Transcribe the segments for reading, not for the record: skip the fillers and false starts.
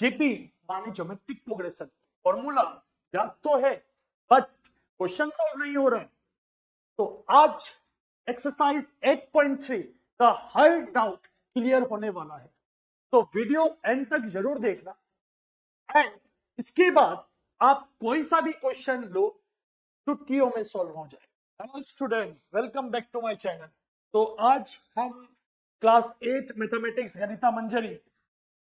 JP माने geometric progression, formula याद तो है बट क्वेश्चन सॉल्व नहीं हो रहा है। तो आज एक्सरसाइज 8.3 का हर डाउट क्लियर होने वाला है, तो वीडियो एंड तक जरूर देखना। एंड इसके बाद आप कोई सा भी क्वेश्चन लो, चुटकियों में सॉल्व हो जाए। Hello student, welcome back to my channel. तो आज हम class 8 mathematics Ganita Manjari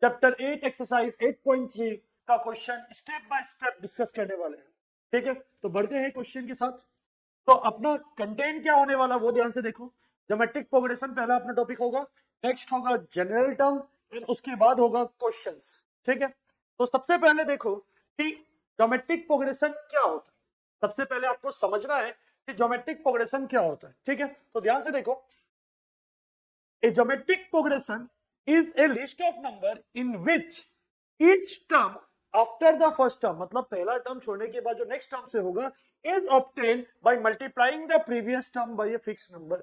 chapter 8 exercise 8.3 का question step by step discuss करने वाले हैं। ठीक है, तो बढ़ते हैं क्वेश्चन के साथ। तो अपना कंटेंट क्या होने वाला वो ध्यान से देखो। ज्योमेट्रिक प्रोग्रेशन पहला अपना टॉपिक होगा, नेक्स्ट होगा जनरल टर्म, एंड उसके बाद होगा क्वेश्चंस। ठीक है, तो सबसे पहले देखो कि ज्योमेट्रिक प्रोग्रेशन क्या होता है। सबसे पहले आपको समझना है कि ज्योमेट्रिक प्रोग्रेशन क्या होता है। ठीक है, तो ध्यान से देखो, a geometric progression is a list of number in which each term after the first term, मतलब पहला टर्म छोड़ने के बाद जो नेक्स्ट टर्म से होगा, is obtained by multiplying the previous term by a fixed number।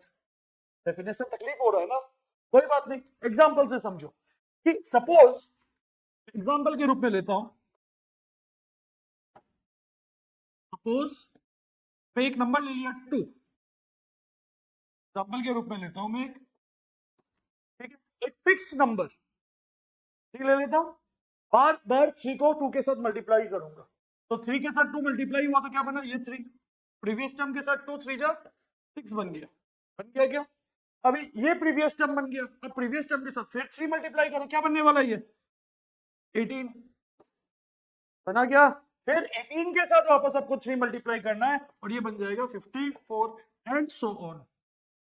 Definition तकलीफ हो रहा है ना, कोई बात नहीं, एग्जांपल से समझो कि सपोज एग्जांपल के रूप में लेता हूं, सपोज मैं एक नंबर ले लिया 2, एग्जांपल के रूप में लेता हूं मैं एक, ठीक है, एक फिक्स नंबर ठीक ले लेता हूं, बार बार 3 को 2 के साथ मल्टीप्लाई करूंगा, तो 3 के साथ 2 मल्टीप्लाई हुआ तो क्या बना, ये 3, प्रीवियस टर्म के साथ 2 3 जा 6 बन गया, बन गया क्या। अभी ये प्रीवियस टर्म बन गया, अब प्रीवियस टर्म के साथ फिर 3 मल्टीप्लाई करो, क्या बनने वाला ये 18 बना गया। फिर 18 के साथ वापस आपको 3 मल्टीप्लाई करना है और ये बन जाएगा 54 एंड सो ऑन।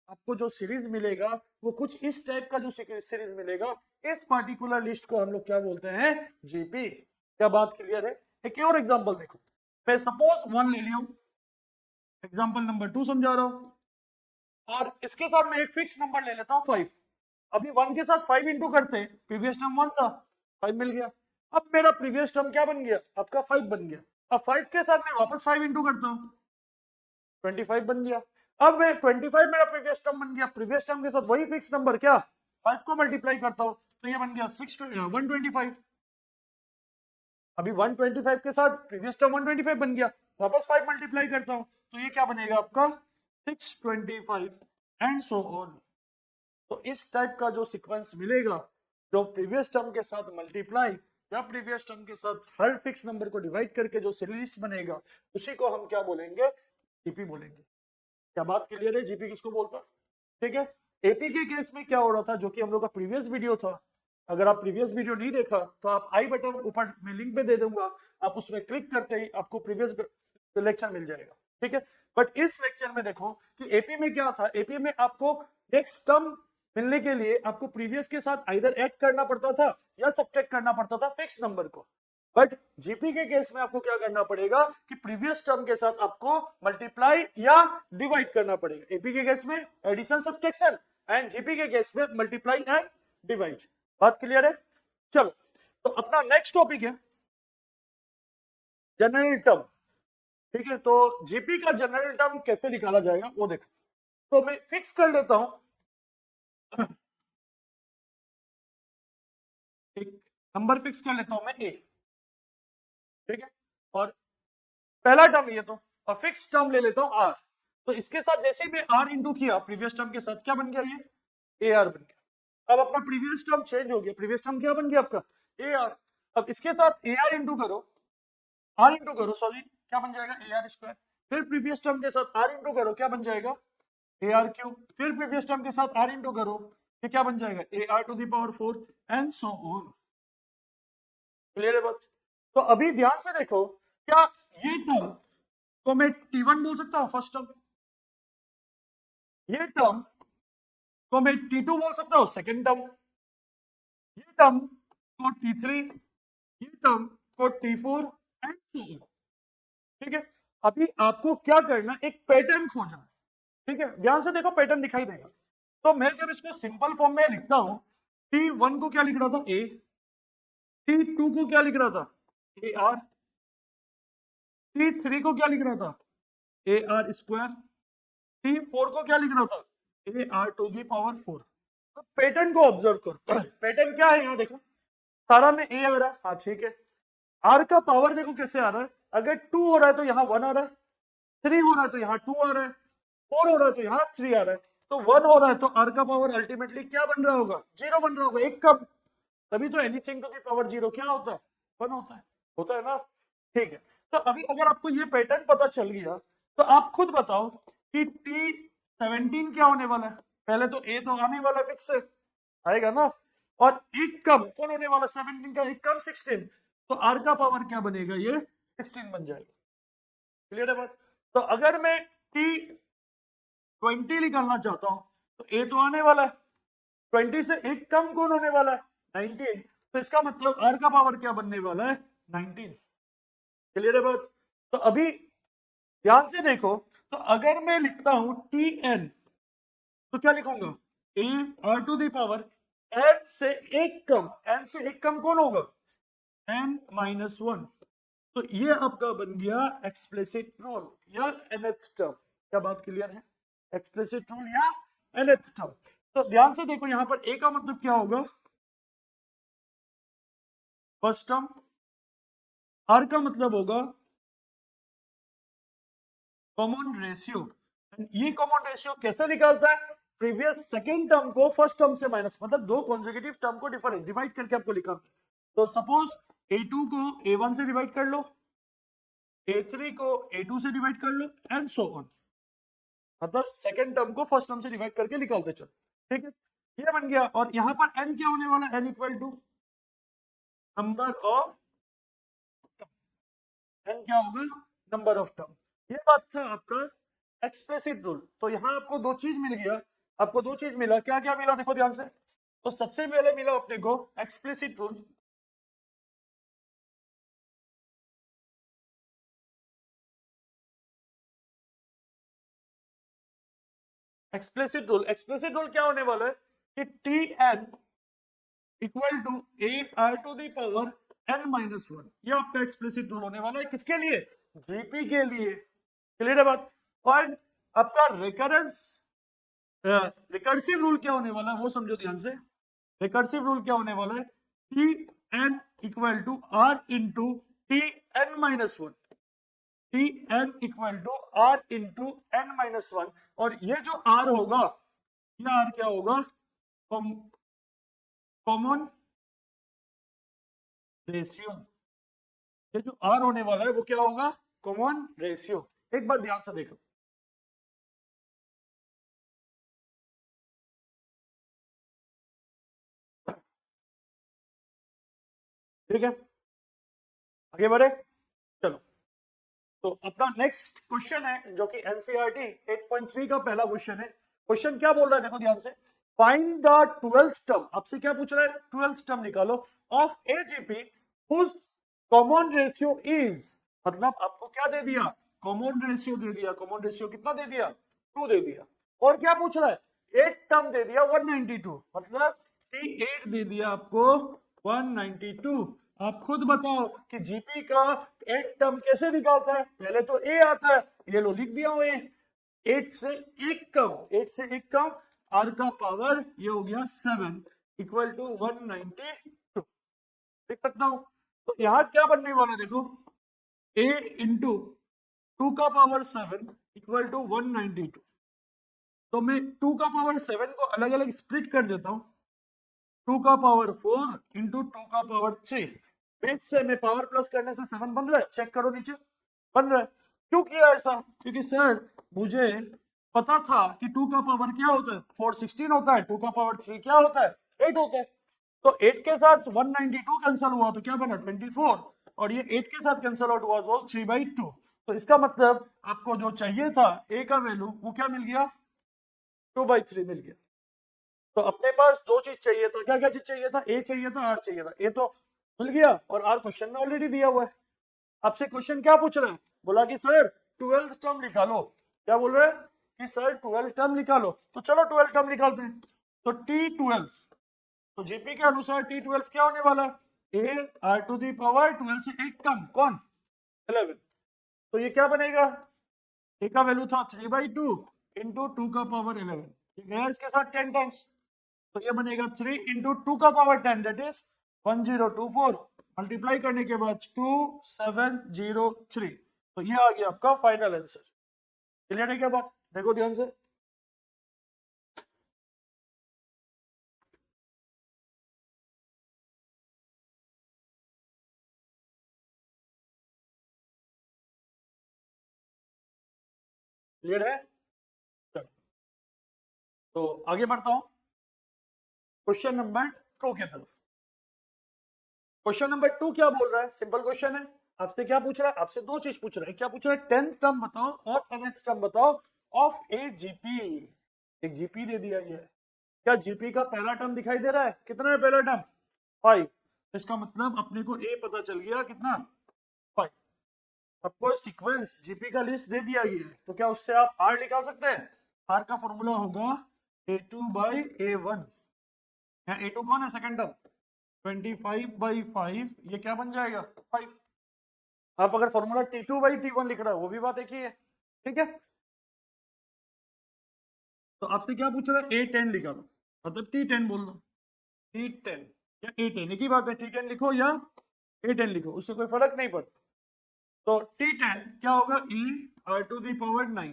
आपको जो सीरीज मिलेगा वो कुछ इस टाइप का जो सीरीज मिलेगा, इस पार्टिकुलर लिस्ट को हम लोग क्या बोलते हैं, जीपी। क्या बात क्लियर है। एक और एग्जांपल देखो, मैं सपोज 1 ले लिया हूं, एग्जांपल नंबर 2 समझा रहा हूं, और इसके साथ मैं एक फिक्स नंबर ले लेता हूं 5। अभी 1 के साथ 5 इंटू करते हैं, प्रीवियस टर्म 1 था, 5 मिल गया। अब मेरा प्रीवियस टर्म क्या बन गया, आपका 5 बन गया। अब 5 के साथ मैं वापस 5 इंटू करता हूं, 25 बन गया। अब मैं 25 मेरा प्रीवियस टर्म बन गया, प्रीवियस टर्म के साथ वही फिक्स नंबर क्या 5 को मल्टीप्लाई करता हूं, तो ये बन गया 125। अभी 125 के साथ प्रीवियस टर्म 125 बन गया, वापस 5 मल्टीप्लाई करता हूं, तो ये क्या बनेगा आपका 625 एंड सो ऑन। तो इस टाइप का जो सीक्वेंस मिलेगा, जो प्रीवियस टर्म के साथ मल्टीप्लाई या प्रीवियस टर्म के साथ हर फिक्स नंबर को डिवाइड करके जो सीरीज लिस्ट बनेगा, उसी को हम क्या बोलेंगे, जीपी बोलेंगे। क्या बात क्लियर है, जीपी किसको बोलता है। ठीक है, एपी के केस में क्या हो रहा था, जो कि हम लोग का प्रीवियस वीडियो था, अगर आप प्रीवियस वीडियो नहीं देखा तो आप आई बटन ऊपर मैं लिंक पे दे दूंगा, आप उसमें क्लिक करते ही आपको प्रीवियस लेक्चर मिल जाएगा। ठीक है, बट इस लेक्चर में देखो कि एपी में क्या था, एपी में आपको नेक्स्ट टर्म मिलने के लिए आपको प्रीवियस के साथ आइदर ऐड करना पड़ता था या सब्ट्रैक्ट करना पड़ता था फिक्स नंबर को। बट जीपी के केस में आपको क्या करना पड़ेगा कि प्रीवियस टर्म के साथ आपको मल्टीप्लाई या डिवाइड करना पड़ेगा। एपी के केस में एडिशन सब्ट्रैक्शन, एंड जीपी के केस में मल्टीप्लाई एंड डिवाइड। बात क्लियर है। चलो, तो अपना नेक्स्ट टॉपिक है जनरल टर्म। ठीक है, तो जीपी का जनरल टर्म कैसे निकाला जाएगा वो देखो। तो मैं फिक्स कर लेता हूं, एक नंबर फिक्स कर लेता हूं मैं ए। ठीक है, और पहला टर्म ये, तो और फिक्स टर्म ले लेता हूं आर। तो इसके साथ जैसे ही मैं आर इंटू किया प्रीवियस टर्म के साथ, क्या बन गया, ये ए आर बन गया। अब अपना प्रीवियस टर्म चेंज हो गया, प्रीवियस टर्म क्या बन गया आपका ए आर। अब इसके साथ ए आर इंटू करो, आर इंटू करो, सॉरी, क्या बन जाएगा ए आर स्क्वायर। फिर प्रीवियस टर्म के साथ आर इंटू करो, क्या बन जाएगा ए आर क्यूब। फिर प्रीवियस टर्म के साथ आर इंटू करो, ये क्या बन जाएगा A R to the power 4 and so on. Clear है बात। तो अभी ध्यान से देखो, क्या ये टर्म को मैं T1 बोल सकता हूं, फर्स्ट टर्म, ये टर्म को मैं T2 बोल सकता हूं, सेकेंड टर्म, ये टर्म को T3, ये टर्म को T4 एंड सो ऑन। ठीक है, अभी आपको क्या करना, एक पैटर्न खोजना। ठीक है, ध्यान से देखो, पैटर्न दिखाई देगा। तो मैं जब इसको सिंपल फॉर्म में लिखता हूं, T1 को क्या लिख रहा था, ए, T2 को क्या लिख रहा था, ए आर, T3 को क्या लिख रहा था, ए आर स्क्वायर, T4 को क्या लिख रहा था, A R to the power 4। अब पैटर्न को ऑब्जर्व करो, पैटर्न क्या है यहाँ देखो, सारा में ए आ रहा है, हाँ ठीक है। आर का पावर देखो कैसे आ रहा है, अगर 2 हो रहा है तो यहाँ 1 आ रहा है, 3 हो रहा है तो यहाँ 2 आ रहा है, 4 हो रहा है तो यहाँ 3 आ रहा है, तो 1 हो रहा है तो आर का पावर अल्टीमेटली क्या बन रहा होगा, 0 बन रहा होगा, एक कम। तभी तो एनीथिंग टू द पावर 0 क्या होता है, 1 होता है ना। ठीक है, तो अभी अगर आपको ये पैटर्न पता चल गया तो आप खुद बताओ कि T17 क्या होने वाला है। पहले तो ए तो आने वाला फिक्स है, आएगा ना, और एक कम कौन होने वाला, 17 का एक कम 16, तो आर का पावर क्या बनेगा, ये 16 बन जाएगा। क्लियर है बात। तो अगर मैं T20 निकालना चाहता हूं तो ए तो आने वाला है, 20 से एक कम कौन होने वाला है, 19, तो इसका मतलब आर का पावर क्या बनने वाला है, 19। क्लियर है बात। तो अभी ध्यान से देखो, तो अगर मैं लिखता हूं Tn, तो क्या लिखूंगा, A R to the power N से एक कम, एन से एक कम कौन होगा, n-1, तो ये आपका बन गया एक्सप्लिसिट रूल या nth टर्म। क्या बात क्लियर है, एक्सप्लिसिट रूल या nth टर्म। तो ध्यान से देखो, यहां पर a का मतलब क्या होगा, फर्स्ट टर्म, r का मतलब होगा कॉमन रेशियो। ये कॉमन रेशियो कैसे निकालता है, प्रीवियस सेकेंड टर्म को फर्स्ट टर्म से माइनस, मतलब दो कॉन्जिक्यूटिव टर्म को डिफरेंस डिवाइड करके आपको लिखा। तो सपोज a2 को a1 से डिवाइड कर लो, a3 को a2 से डिवाइड कर लो, एंड सो ऑन, मतलब सेकंड टर्म को फर्स्ट टर्म से डिवाइड करके निकालते चलो। ठीक है, ये बन गया। और यहां पर n क्या होने वाला है, n equal to number of, n क्या होगा, नंबर ऑफ टर्म। ये बात था आपका एक्सप्लिसिट रूल। तो यहां आपको दो चीज मिल गया, आपको दो चीज मिला, क्या क्या मिला देखो ध्यान से। तो सबसे पहले मिला अपने को एक्सप्लिसिट रूल, एक्सप्लिसिट रूल क्या होने वाला है कि Tn equal to A R to the power n-1, ये आपका एक्सप्लिसिट रूल होने वाला है, किसके लिए, जीपी के लिए। क्लियर है बात। और आपका रिकर्सिव रूल क्या होने वाला है वो समझो ध्यान से। रिकर्सिव रूल क्या होने वाला है, T N equal to R into Tn-1, Tn equal to R into n-1, और ये जो आर होगा, ये आर क्या होगा, कॉमन रेशियो। ये जो आर होने वाला है वो क्या होगा, कॉमन रेशियो। एक बार ध्यान से देखो, ठीक है, आगे बढ़े, चलो। तो अपना नेक्स्ट क्वेश्चन है जो कि एनसीईआरटी 8.3 का पहला क्वेश्चन है। क्वेश्चन क्या बोल रहा है देखो ध्यान से, फाइंड द 12th टर्म, आपसे क्या पूछ रहा है, 12th टर्म निकालो of a GP whose common ratio is, मतलब आपको क्या दे दिया, कॉमन रेशियो दे दिया। कॉमन रेशियो कितना दे दिया, 2 दे दिया। और क्या पूछ रहा है, 8 टर्म दे दिया 192, मतलब T8 दे दिया आपको 192। आप खुद बताओ कि जीपी का 8 टर्म कैसे निकालता है, पहले तो ए आता है, ये लो लिख दिया हूं, 8 से एक कम, 8 से एक कम, आर का पावर ये हो गया 7 इक्वल टू 192, लिख सकता हूं। तो यहां क्या बनने वाला देखो, ए इंटू 2 का पावर 7 इक्वल टू 192। तो मैं 2 का पावर 7 को अलग अलग स्प्लिट कर देता हूं, 2 का पावर 4 इंटू 2 का पावर 3, बेस से मैं पावर प्लस करने से 7 बन रहा है, चेक करो नीचे, बन रहा है। क्यों किया ऐसा, क्योंकि सर मुझे पता था कि 2 का पावर क्या होता है, 4 16 होता है, 2 का पावर 3 क्या होता है, 8 होता है। तो 8 के साथ 192 कैंसिल हुआ तो क्या बना 24, और ये 8 के साथ कैंसिल आउट हुआ तो 3/2। तो इसका मतलब आपको जो चाहिए था ए का वैल्यू वो क्या मिल गया, 2/3 मिल गया। तो अपने पास दो चीज चाहिए था, क्या क्या चीज चाहिए था, ए चाहिए था, आर चाहिए था। ए तो मिल गया और आर क्वेश्चन में ऑलरेडी दिया हुआ है। आपसे क्वेश्चन क्या पूछ रहा है, बोला कि सर 12th टर्म निकालो, क्या बोल रहे हैं कि सर 12th टर्म निकालो, तो चलो 12th टर्म निकालते हैं। तो T12, तो जीपी के अनुसार T12 क्या होने वाला है, A R to the power 12 से एक कम कौन, 11। तो ये क्या बनेगा, ए का वैल्यू था 3/2 इंटू 2 का पावर 11, ठीक है, इसके साथ 10 टाइम्स, तो ये बनेगा 3 इंटू 2 का पावर 10, दैट इज 1024 मल्टीप्लाई करने के बाद 2703, तो ये आ गया आपका फाइनल आंसर। क्लियर है क्या बात? देखो ध्यान से, क्लियर है? चलो, तो आगे बढ़ता हूं क्वेश्चन नंबर 2 की तरफ। क्वेश्चन नंबर 2 क्या बोल रहा है? सिंपल क्वेश्चन है। आपसे क्या पूछ रहा है? आपसे दो चीज पूछ रहा है। क्या पूछ रहा है? 10th टर्म बताओ और 11th टर्म बताओ ऑफ ए जीपी। एक जीपी दे दिया गया है। क्या जीपी का पहला टर्म दिखाई दे रहा है? कितना है पहला टर्म? 5। इसका मतलब अपने को ए पता चल गया, कितना? 5। आपको सीक्वेंस जीपी का लिस्ट दे दिया गया है, तो क्या उससे आप आर निकाल सकते हैं? आर का फॉर्मूला होगा A2/A1। यहाँ A2 कौन है? Second term. 25/5, ये क्या बन जाएगा? 5। आप अगर फॉर्मूला T2/T1 लिख रहा है, वो भी बात एक ही है। ठीक है, तो आपसे क्या पूछ रहा है? A10 लिखा दो, मतलब T10 बोल दो। T10 या A10 एक ही बात है। T10 लिखो या A10 लिखो, उससे कोई फर्क नहीं पड़ता। तो T10 क्या होगा? E r⁻9।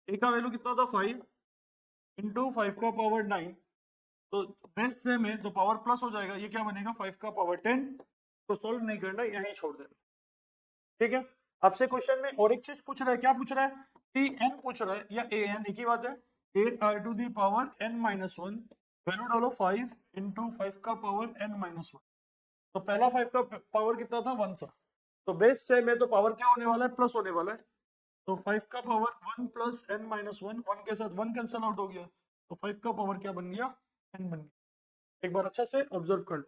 ए का वैल्यू कितना था? 5 इंटू 5 का पावर 9, तो बेस्ट से में तो पावर प्लस हो जाएगा। ये क्या बनेगा? 5 का पावर 10। तो सॉल्व नहीं करना, यहीं छोड़ देना। ठीक है, आपसे क्वेश्चन में और एक चीज पूछ रहा है। क्या पूछ रहा है? टी एन पूछ रहा है या ए एन, एक ही बात है। A r⁻n-1, वैल्यू डालो 5 इंटू 5 का पावर n-1। तो पहला 5 का पावर कितना था? 1 था। तो बेस से में तो पावर क्या होने वाला है? प्लस होने वाला है। तो 5 का पावर 1 प्लस n-1, 1 के साथ 1 कैंसल आउट हो गया, तो 5 का पावर क्या बन गया? n बन गया। एक बार अच्छा से ऑब्जर्व कर लो।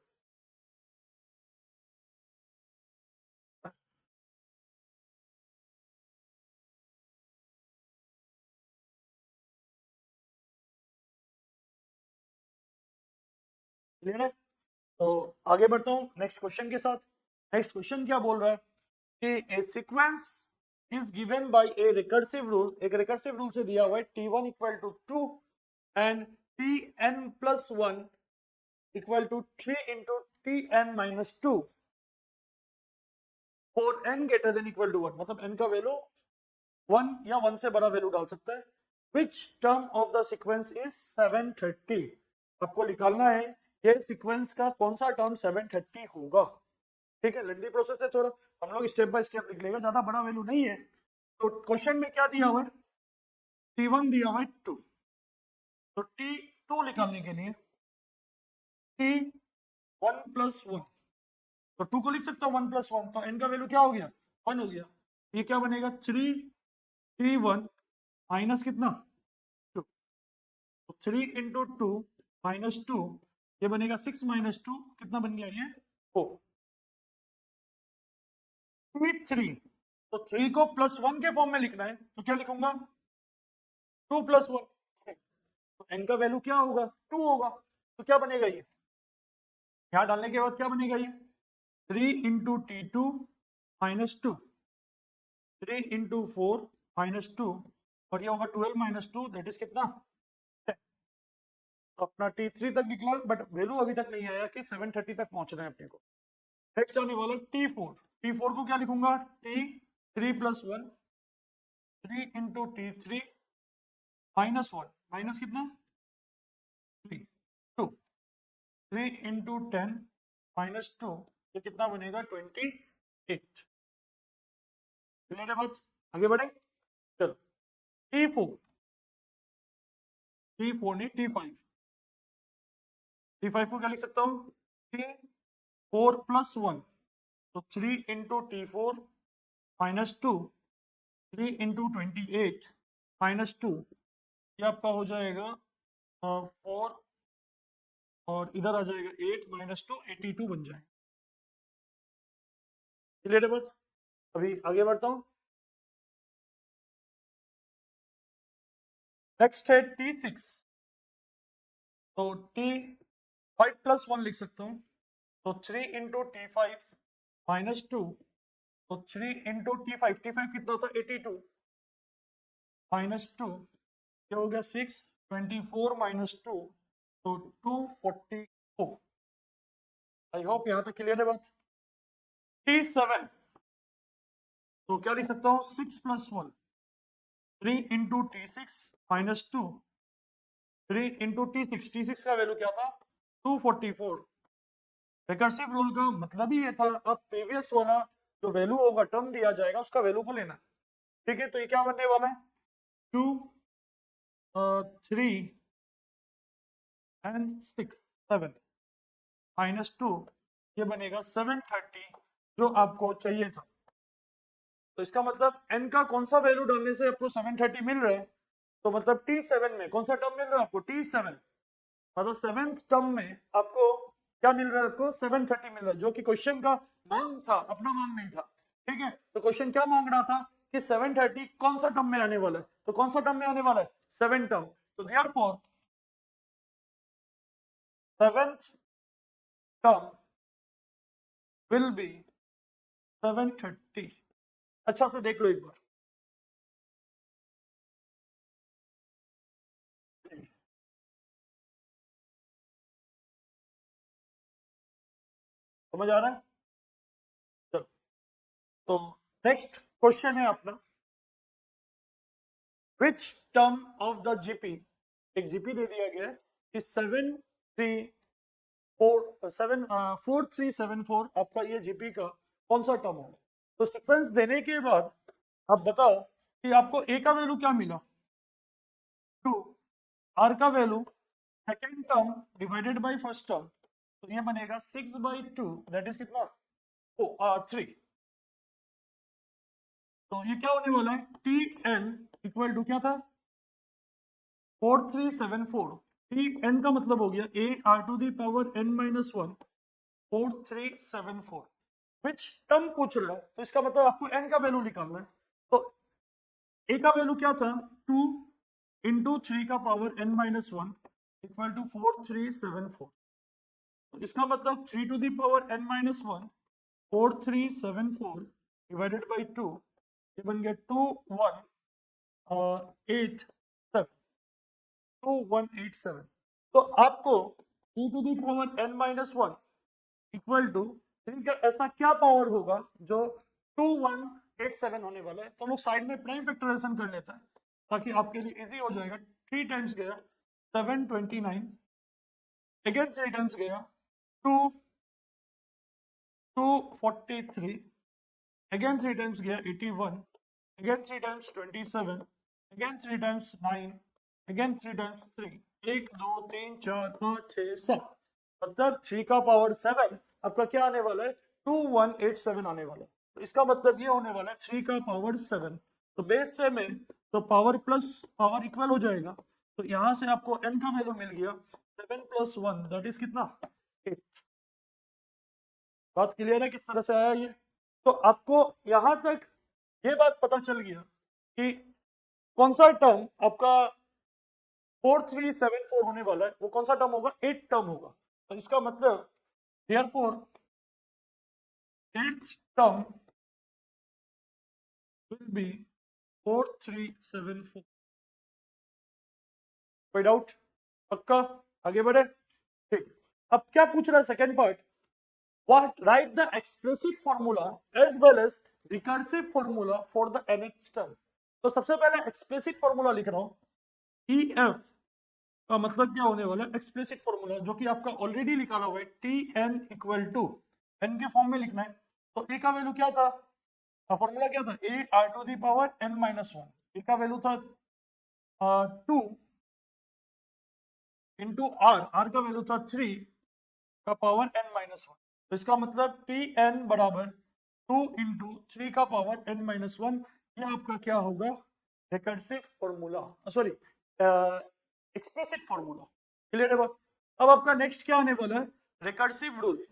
क्लियर है? तो आगे बढ़ता हूं नेक्स्ट क्वेश्चन के साथ। नेक्स्ट क्वेश्चन क्या बोल रहा है कि a sequence is given by a recursive rule. एक रिकर्सिव रूल से दिया हुआ है t1 equal to 2 and tn plus 1 equal to 3 into tn minus 2 for n greater than equal to 1। मतलब n का वैल्यू 1 या 1 से बड़ा वैल्यू डाल सकता है। Which term of the sequence is 730। आपको निकालना है ये सीक्वेंस का कौन सा टर्म 730 होगा। ठीक है, लेंथी प्रोसेस है थोड़ा, हम लोग स्टेप बाय स्टेप लिख लेगा, ज्यादा बड़ा वैल्यू नहीं है। तो क्वेश्चन में क्या दिया हुआ है? T1 दिया हुआ है 2। तो T2 निकालने के लिए T1 प्लस 1, तो 2 को लिख सकता हूँ 1 प्लस 1, तो n का वैल्यू क्या हो गया? 1 हो गया। ये क्या बनेगा? 3T1 माइनस कितना? 2। तो 3 इंटू 2 माइनस 2, ये बनेगा 6 माइनस 2, कितना बन गया? ये 4। 3 तो 3 को प्लस 1 के फॉर्म में लिखना है, तो क्या लिखूंगा? 2 प्लस 1। तो n का वैल्यू क्या होगा? 2 होगा। तो क्या बनेगा ये? यहां डालने के बाद क्या बनेगा ये? 3 into T2 minus 2, 3 into 4 minus 2, और ये होगा 12 माइनस 2, दैट इज कितना? 10। तो अपना T3 तक निकला, बट वैल्यू अभी तक नहीं आया कि 730 तक पहुंचना है अपने को। नेक्स्ट आने वाला T4। T4 को क्या लिखूंगा? T3 plus 1, 3 into T3 minus 1, minus कितना? 3, 2, 3 इंटू 10 माइनस 2, ये कितना बनेगा? 28। क्लियर है बात? आगे बढ़े, चलो। T4, T4 नहीं T5। T5 को क्या लिख सकता हूँ? T4 प्लस 1, तो 3 into T4 minus 2, 3 into 28 minus 2, ये आपका हो जाएगा 4, और इधर आ जाएगा 8 माइनस 2, 82 बन जाएगा। क्लियर है बात? अभी आगे बढ़ता हूँ। नेक्स्ट है T6। तो T5 प्लस 1 लिख सकता हूँ, तो 3 इंटू T5 माइनस 2, तो 3 इंटू T5 कितना होता है? 82 माइनस 2, क्या हो गया? 6, 24 माइनस 2, तो 244। आई होप यहां तक क्लियर है बात। T7 तो क्या लिख सकता हूं 6 + 1 3 into T6 minus 2 3 into T6 T6 का वैल्यू क्या था 244। रिकर्सिव रूल का मतलब ही ये था अब प्रीवियस वाला जो वैल्यू होगा टर्म दिया जाएगा उसका वैल्यू को लेना। ठीक है तो ये क्या बनने वाला है 2 3 एंड 6 7 माइनस 2 ये बनेगा 730 जो आपको चाहिए था। तो इसका मतलब n का कौन सा वैल्यू डालने से आपको 730 मिल रहा है तो मतलब T7 में कौन सा टर्म मिल रहा है आपको T7 मतलब 7th टर्म में आपको क्या मिल रहा है आपको 730 मिल रहा है जो कि क्वेश्चन का मांग था अपना मांग नहीं था। ठीक है तो क्वेश्चन क्या मांग रहा था कि 730 कौन सा टर्म में आने वाला है तो कौन सा टर्म में आने वाला है 7 टर्म तो therefore 7th term will be 730। अच्छा से देख लो एक बार समझ आ रहा है। चलो तो नेक्स्ट क्वेश्चन है अपना which term of the GP एक जीपी दे दिया गया है कि 4374 आपका ये जीपी का कौन सा टर्म होगा। तो सीक्वेंस देने के बाद आप बताओ कि आपको ए का वैल्यू क्या मिला 2 आर का value second term divided by first term तो ये बनेगा 6/2 दैट इज कितना 3। तो ये क्या होने वाला है टी एन इक्वल टू क्या था 4374 टी एन का मतलब हो गया A R to the power n minus 1 4374 which term पूछ रहा है तो इसका मतलब आपको n का वैल्यू निकालना है। तो a का वैल्यू क्या था 2 इंटू 3 का power n minus 1 equal to 4374 तो इसका मतलब 3 to the power n minus 1 4374 divided by 2 ये बन गया 2187 तो आपको 3 to the power n minus 1 equal to 3 का ऐसा क्या पावर होगा जो 2187 होने वाला है। तो हम लोग साइड में प्राइम फैक्टराइजेशन कर लेता है ताकि आपके लिए इजी हो जाएगा। 3 टाइम्स गया 729 अगेन 3 टाइम्स गया 2 243 अगेन 3 टाइम्स गया 81 again 3 times 27 again 3 times 9 again 3 times 3 1 2 3 4 5 6 7 मतलब 3 का पावर 7 आपका क्या आने वाला है 2187 आने वाला है। तो इसका मतलब ये होने वाला है 3 का पावर 7 तो बेस से में तो पावर प्लस पावर इक्वल हो जाएगा। तो यहां से आपको n का वैल्यू मिल गया 7 + 1 दैट इज कितना 8। बात क्लियर है किस तरह से आया ये। तो आपको यहां तक ये बात पता चल गया कि कौन सा टर्म आपका 4374 होने वाला है वो कौन सा टर्म होगा 8 टर्म होगा। तो इसका मतलब therefore 8th term will be 4374। कोई डाउट पक्का आगे बढ़े ठीक। अब क्या पूछ रहा है second part what write the explicit formula as well as recursive formula for the nth term। तो सबसे पहले explicit formula लिख रहा हूं EF का मतलब क्या होने वाला है एक्सप्लिसिट फॉर्मूला जो कि आपका ऑलरेडी निकाला हुआ है Tn इक्वल टू n के फॉर्म में लिखना है। तो a का वैल्यू क्या था फॉर्मूला क्या था a r to the power n minus 1 a का वैल्यू था 2 इंटू r का वैल्यू था 3 का पावर n माइनस 1 तो इसका मतलब Tn बराबर 2 इंटू 3 का पावर n माइनस 1 ये आपका क्या होगा recursive formula sorry explicit formula. Clear है बात। अब आपका नेक्स्ट क्या आने वाला है रिकर्सिव रूल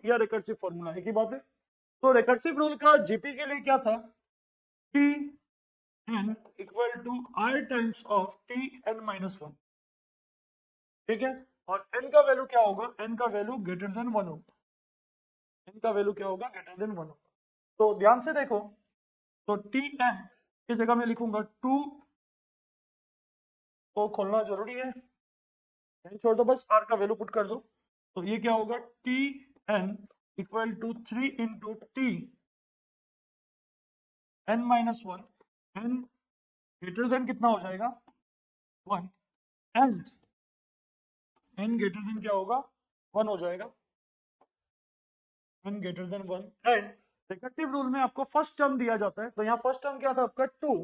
या रिकर्सिव फॉर्मूला एक ही बात है। तो रिकर्सिव रूल का जीपी के लिए क्या था Tn equal to r times of Tn minus 1 ठीक है और n का वैल्यू क्या होगा n का वैल्यू ग्रेटर देन 1 होगा n का वैल्यू क्या होगा ग्रेटर देन 1 होगा। तो ध्यान से देखो तो Tn की जगह में लिखूंगा 2 को खोलना जरूरी है छोड़ दो बस r का वैल्यू पुट कर दो तो ये क्या होगा, T N equal to 3 into T N minus 1, N greater than कितना हो जाएगा 1, एंड एन ग्रेटर देन क्या होगा 1 हो जाएगा, N greater than 1। And recursive rule में आपको फर्स्ट टर्म दिया जाता है, तो यहाँ फर्स्ट टर्म क्या था आपका 2,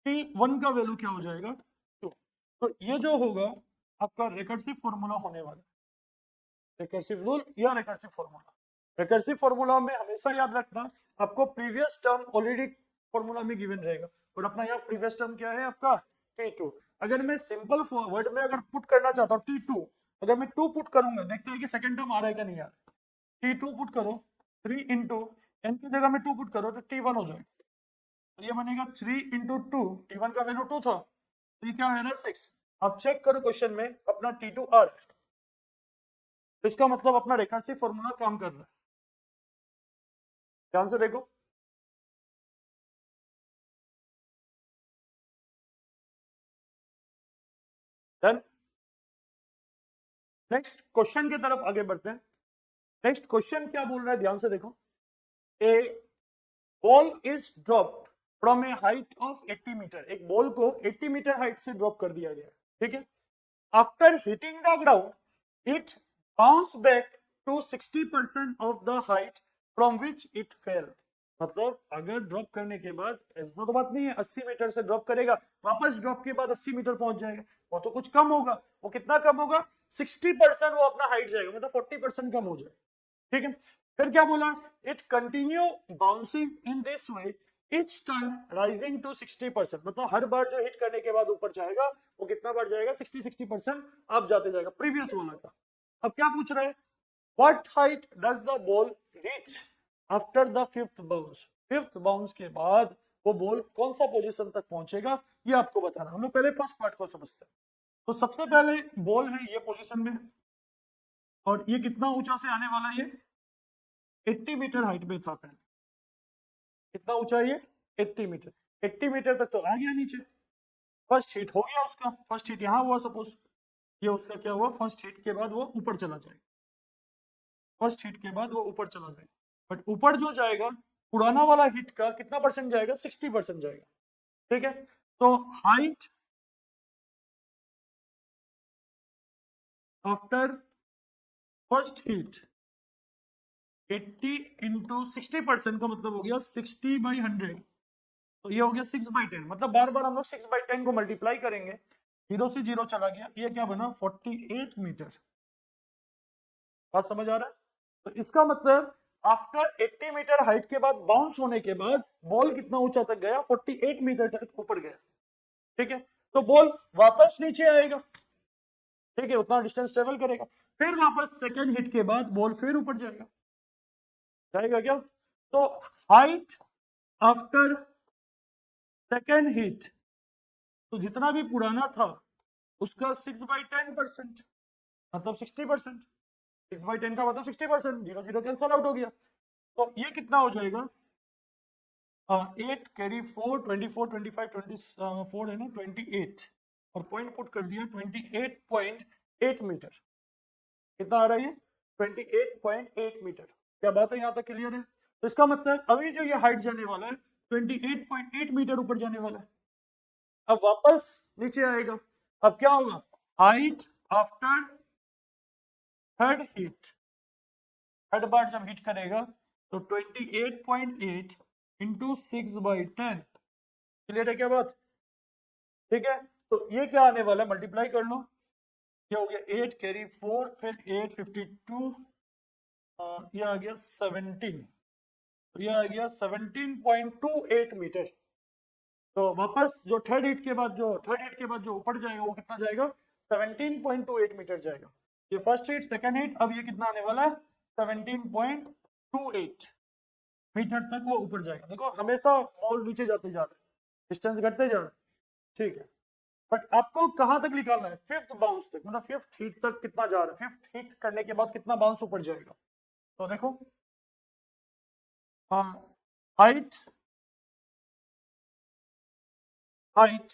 टी 1 का वैल्यू क्या हो जाएगा 2। तो ये जो होगा आपका रिकर्सिव फॉर्मूला होने वाला है, रिकर्सिव रूल या रिकर्सिव फॉर्मूला। रिकर्सिव फॉर्मूला में हमेशा याद रखना आपको प्रीवियस टर्म ऑलरेडी फॉर्मूला में गिवन रहेगा, और अपना यहाँ प्रीवियस टर्म क्या है आपका T2। अगर मैं सिंपल वर्ड में अगर पुट करना चाहता हूँ T2, अगर मैं 2 पुट करूंगा, देखते हैं कि सेकंड टर्म आ रहा है क्या नहीं आ रहा है। T2 पुट करो, 3 इंटू एन की जगह में 2 पुट करो तो T1 हो जाएगा, तो ये बनेगा 3 इंटू 2, T1 का वैल्यू 2 था, तो ये क्या है ना 6। अब चेक करो क्वेश्चन में अपना T2 आ रहा है, तो इसका मतलब अपना रिकर्सिव फॉर्मूला काम कर रहा है। ध्यान से देखो, डन। नेक्स्ट क्वेश्चन की तरफ आगे बढ़ते हैं। नेक्स्ट क्वेश्चन क्या बोल रहा है, ध्यान से देखो। A ball is dropped from a height of 80 metre, एक बॉल को 80 मीटर हाइट से ड्रॉप कर दिया गया, ठीक है। After hitting the ground it bounce back to 60% of the height from which it fell. मतलब अगर ड्रॉप करने के बाद, ऐसा तो बात नहीं है 80 मीटर से ड्रॉप करेगा, वापस ड्रॉप के बाद 80 मीटर पहुंच जाएगा, वो तो कुछ कम होगा। वो कितना कम होगा, 60% वो अपना हाइट जाएगा, मतलब 40% कम हो जाएगा, ठीक है। फिर क्या बोला, it continue bouncing in this way each time rising to 60%, मतलब हर बार जो हिट करने के बाद ऊपर जाएगा वो कितना बार जाएगा, 60% आप जाते जाएगा, प्रीवियस वाला का। अब क्या पूछ रहा है, what height does the ball reach after the fifth bounce, fifth bounce के बाद वो बॉल कौन सा पोजीशन तक पहुंचेगा, ये आपको बताना। हम लोग पहले फर्स्ट पार्ट को समझते हैं। तो सबसे पहले बॉल है ये पोजीशन में, और ये कितना ऊंचा से आने वाला, ये 80 मीटर हाइट पे था पहले। कितना ऊंचा है ये, 80 मीटर, 80 मीटर तक तो आ गया नीचे, फर्स्ट हिट हो गया उसका, फर्स्ट हिट यहाँ हुआ सपोज, ये उसका क्या हुआ, फर्स्ट हिट के बाद वो ऊपर चला जाएगा, फर्स्ट हिट के बाद वो ऊपर चला जाएगा। बट ऊपर जो जाएगा पुराना वाला हिट का कितना परसेंट जाएगा, 60% जाएगा, ठीक है। तो height after first hit 80 into 60% का मतलब हो गया 60/100, तो ये हो गया 6/10, मतलब बार बार हम लोग 6/10 को मल्टीप्लाई करेंगे, 0 से 0 चला गया, ये क्या बना 48 मीटर। बात समझ आ रहा है। तो इसका मतलब आफ्टर 80 मीटर हाइट के बाद बाउंस होने के बाद बॉल कितना ऊंचा तक गया, 48 मीटर तक ऊपर गया, ठीक है। तो बॉल वापस नीचे आएगा, ठीक है, उतना डिस्टेंस ट्रेवल करेगा, फिर वापस सेकेंड हिट के बाद बॉल फिर ऊपर जाएगा, जाएगा क्या। तो हाइट आफ्टर सेकेंड हिट, तो जितना भी पुराना था उसका 6/10%, मतलब 60%, 6/10 का मतलब 60%, 0 0 कैंसल आउट हो गया, तो ये कितना हो जाएगा, 8 कैरी 4, 24, 25, 24 है ना 28, और पॉइंट पुट कर दिया 28.8 मीटर। कितना आ रहा है ये 28.8 मीटर। क्या बात है, यहाँ तक क्लियर है। तो इसका मतलब अभी जो ये हाइट जाने वाला है 28.8 मीटर ऊपर जाने वाला है, अब वापस नीचे आएगा। अब क्या होगा, height after third hit, third बार जब हिट करेगा तो 28.8 इंटू 6/10, क्लियर है क्या बात, ठीक है। तो ये क्या आने वाला है, मल्टीप्लाई कर लो, ये हो गया 8 कैरी 4, फिर 8 52, ये आ गया 17, तो ये आ गया 17.28 मीटर। तो वापस जो थर्ड हिट के बाद, जो ऊपर जाएगा वो कितना जाएगा, 17.28 मीटर जाएगा। ये फर्स्ट हिट, सेकंड हिट, अब ये कितना आने वाला है 17.28 मीटर तक वो ऊपर जाएगा। देखो हमेशा बॉल नीचे जाते जा रहा है, डिस्टेंस घटते जा रहा है, ठीक है। बट आपको कहां तक निकालना है, फिफ्थ बाउंस तक, मतलब फिफ्थ हिट तक कितना जा रहा है, फिफ्थ हिट करने के बाद कितना बाउंस ऊपर जाएगा। तो देखो height height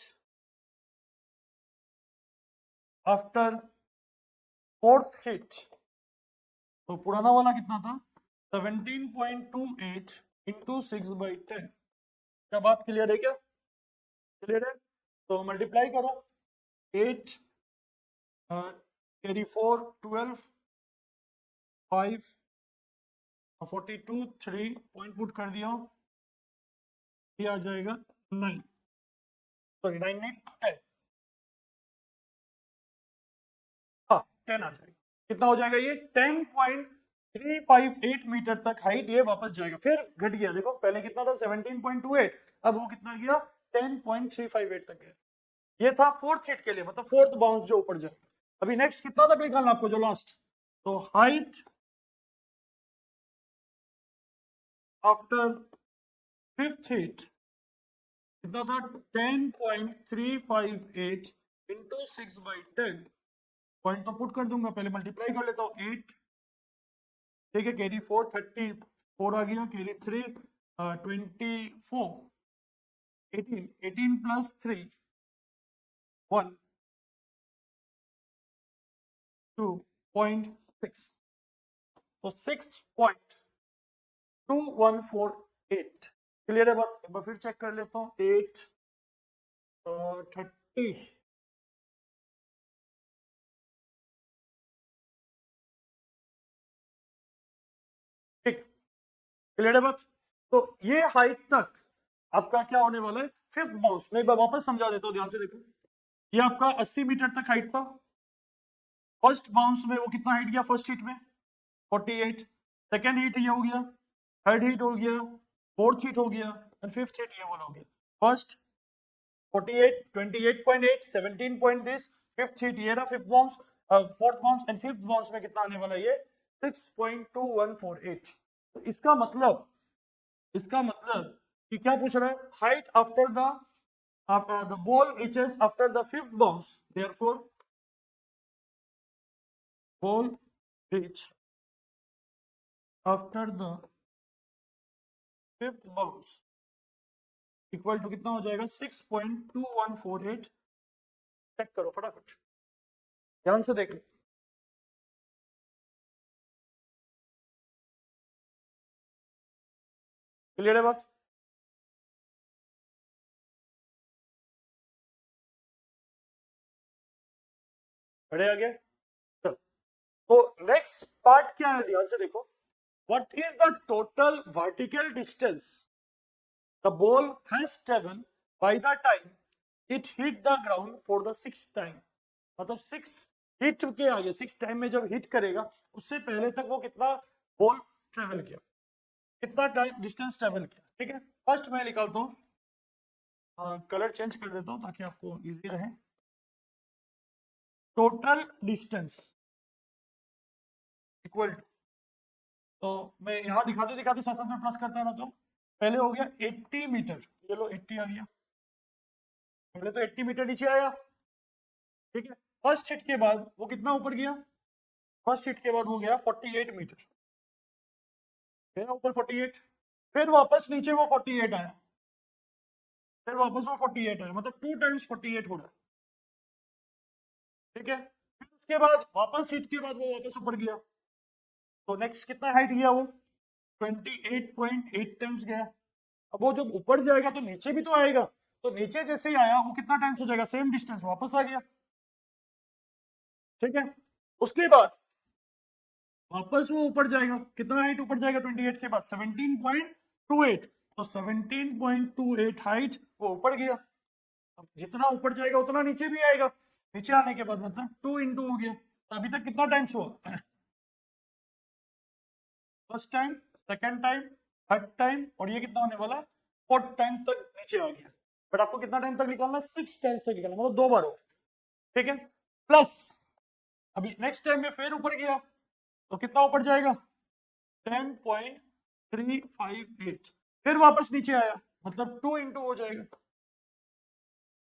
after fourth hit, तो पुराना वाला कितना था 17.28 इंटू 6/10। क्या बात क्लियर है क्या? क्लियर है? तो मल्टीप्लाई करो 8 कैरी 4 12 5 42 3 पॉइंट पुट कर दिया, ये आ जाएगा 9, सॉरी 9 नहीं 10, हाँ 10 आ जाएगा। कितना हो जाएगा ये 10.358 मीटर तक हाइट ये वापस जाएगा। फिर घट गया, देखो पहले कितना था 17.28, अब वो कितना गया 10.358 तक गया। ये था फोर्थ हिट के लिए, मतलब फोर्थ बाउंस जो ऊपर जाएगा। अभी नेक्स्ट कितना तक निकालना आपको, जो लास्ट, तो हाइट आफ्टर फिफ्थ हिट कितना था 10.358 इंटू 6/10, पॉइंट तो पुट कर दूंगा, पहले मल्टीप्लाई कर लेता हूँ 8, ठीक है, कैरी 4 34 आ गया, कैरी 3 24 18 प्लस 3 1 2.6, तो 6.2148। क्लियर है बात? एक बार फिर चेक कर लेता हूँ 8 30 ठीक, क्लियर है बात? तो ये हाइट तक आपका क्या होने वाला है फिफ्थ बाउंस। मैं एक बार वापस समझा देता हूँ, ध्यान से देखो। ये आपका 80 मीटर तक हाइट था, फर्स्ट बाउंस में वो कितना हाइट गया फर्स्ट हिट में 48, सेकेंड हिट ये हो गया, थर्ड हिट हो गया, फोर्थ हिट हो गया, एंड फिफ्थ हिट ये वाला हो गया। First 48 28.8 17 point this, fifth hit ये रहा fifth bounce, fourth bounce, and fifth bounce में कितना आने वाला ये 6.2148। तो इसका मतलब कि क्या पूछ रहा है, height after the ball reaches after the fifth bounce, therefore ball reach after the fifth bounce equal to कितना हो जाएगा 6.2148। चेक करो फटाफट, ध्यान से देख लो। क्लियर है बात? खड़े आगे चल। तो नेक्स्ट पार्ट क्या है, ध्यान से देखो। What is the total vertical distance the ball has travel by the time it hit the ground for the six time. मतलब 6 हिट के आगे 6 टाइम में जब हिट करेगा उससे पहले तक वो कितना बॉल ट्रेवल किया, कितना टाइम डिस्टेंस ट्रेवल किया। ठीक है, फर्स्ट मैं निकालता हूँ, कलर चेंज कर देता हूँ ताकि आपको इजी रहे। टोटल डिस्टेंस इक्वल टू, तो मैं यहाँ दिखाते दिखाते साथ साथ में प्लस करता रहता हूँ। पहले हो गया 80 मीटर, ये लो 80 आ गया, पहले तो 80 मीटर नीचे आया। ठीक है, फर्स्ट हिट के बाद वो कितना ऊपर गया, फर्स्ट हिट के बाद वो गया 48 मीटर, गया ऊपर 48, फिर वापस नीचे वो 48 आया, फिर वापस वो 48 आया, मतलब 2 टाइम्स 48 हो रहा है। ठीक है, फिर उसके बाद वापस हिट के बाद वो वापस ऊपर गया, तो नेक्स्ट कितना हाइट गया वो 28.8 टाइम्स गया। अब वो जब ऊपर जाएगा तो नीचे भी तो आएगा, तो नीचे जैसे ही आया वो कितना टाइम्स हो जाएगा, सेम डिस्टेंस वापस आ गया। ठीक है, उसके बाद वापस वो ऊपर जाएगा, कितना हाइट ऊपर जाएगा 28 के बाद 17.28, तो 17.28 हाइट वो ऊपर गया। अब जितना ऊपर जाएगा उतना नीचे भी आएगा, नीचे आने के बाद मतलब 2 इंटू हो गया। तो अभी तक कितना टाइम्स हुआ, first time, second time, third time, और ये कितना होने वाला है फोर्थ टाइम तक नीचे आ गया। बट आपको कितना टाइम तक निकालना है 6 टाइम्स तक निकालना, मतलब 2 बार हो। ठीक है, प्लस अभी नेक्स्ट टाइम में फिर ऊपर गया तो कितना ऊपर जाएगा 10.358, फिर वापस नीचे आया मतलब 2 इंटू हो जाएगा,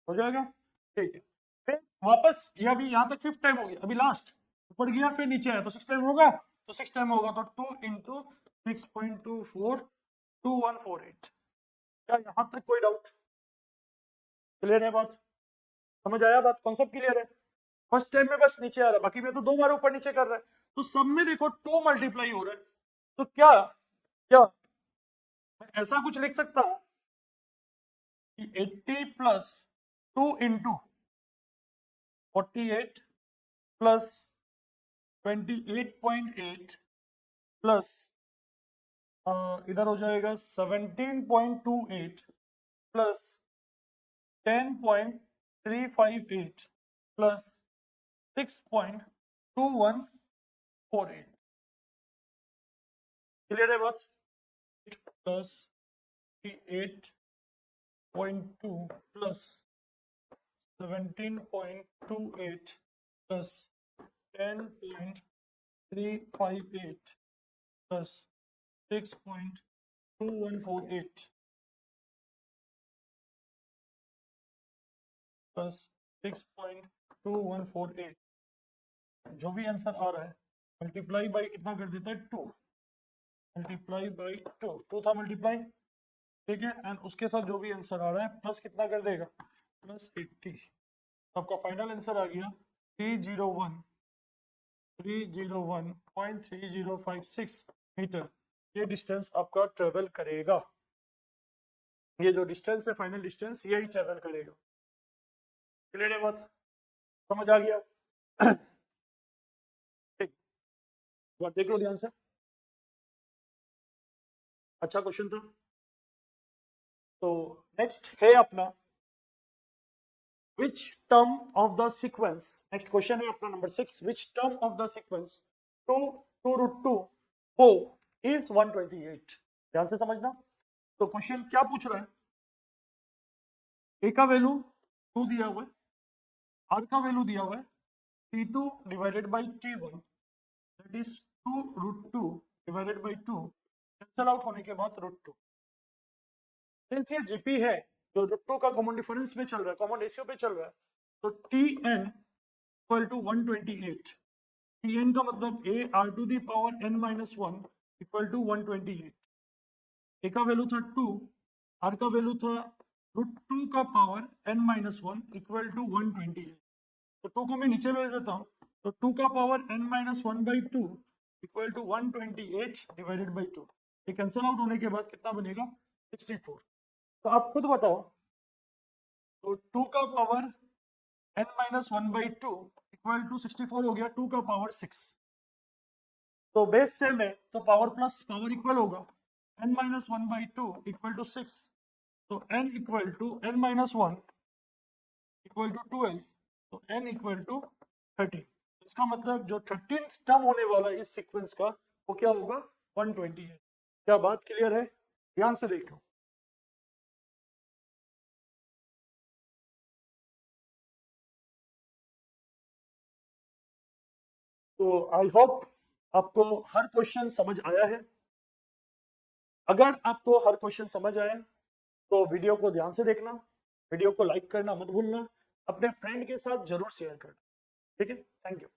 हो जाएगा। ठीक है, फिर वापस ये अभी यहाँ तक फिफ्थ टाइम हो गया, अभी लास्ट ऊपर गया फिर नीचे आया तो 6 टाइम होगा, तो 6 टाइम होगा तो 2 इंटू 6.242148। क्या यहाँ तक कोई डाउट? क्लियर है बात? समझ आया बात? कॉन्सेप्ट क्लियर है? फर्स्ट टाइम में बस नीचे आ रहा है, बाकी में तो 2 बार ऊपर नीचे कर रहा है, तो सब में देखो 2 मल्टीप्लाई हो रहा है। तो क्या क्या मैं ऐसा कुछ लिख सकता हूं कि 80 प्लस 2 इंटू 48 प्लस 28.8 प्लस इधर हो जाएगा 17.28 प्लस 10.358 प्लस 6.2148। क्लियर है बात? Plus 8.2 plus 17.28 plus 10.358 plus 6.2148 plus 6.2148, जो भी आंसर आ रहा है मल्टीप्लाई बाई कितना कर देता है 2, मल्टीप्लाई बाई 2 था मल्टीप्लाई, ठीक है, एंड उसके साथ जो भी आंसर आ रहा है प्लस कितना कर देगा, प्लस 80। आपका फाइनल आंसर आ गया 301.3056 मीटर। ये डिस्टेंस आपका ट्रेवल करेगा, ये जो डिस्टेंस है फाइनल डिस्टेंस यही ट्रेवल करेगा। क्लियर है बात? समझ आ गया? ठीक, देख लो ध्यान से, अच्छा क्वेश्चन था। तो नेक्स्ट है अपना which term of the sequence, next question है अपना number 6, which term of the sequence 2 root 2 4 is 128। ध्यान से समझना। तो क्वेश्चन क्या पूछ रहा है, ए का वैल्यू 2 दिया हुआ है, आर का वैल्यू दिया हुआ है t2 divided by t1, that is 2 root 2 divided by 2, cancel out होने के बाद रूट 2। सिंस ये जीपी है जो रूट 2 का कॉमन डिफरेंस में चल रहा है, कॉमन रेशियो पे चल रहा है, तो tn इक्वल टू 128, tn का मतलब a r to the power n minus 1 equal to 128, a का वैल्यू था 2, r का वैल्यू था रूट 2 का power n minus 1 equal to 128। तो 2 को मैं नीचे भेज देता हूँ, तो 2 का power n minus 1 by 2 equal to 128 divided by 2, ये कैंसिल आउट होने के बाद कितना बनेगा 64। तो आप खुद बताओ, तो 2 का power n minus 1 by 2 equal to 64 हो गया 2 का पावर 6, तो बेस सेम है तो पावर प्लस पावर इक्वल होगा, n minus 1 by 2 equal to 6, तो n equal to n minus 1 equal to 12, तो n इक्वल टू 30। इसका मतलब जो 13th टर्म होने वाला है इस सीक्वेंस का वो क्या होगा 120 है। क्या बात क्लियर है? ध्यान से देख लो। तो आई होप आपको हर क्वेश्चन समझ आया है। अगर आपको हर क्वेश्चन समझ आया तो वीडियो को ध्यान से देखना, वीडियो को लाइक करना मत भूलना, अपने फ्रेंड के साथ जरूर शेयर करना, ठीक है? Thank you.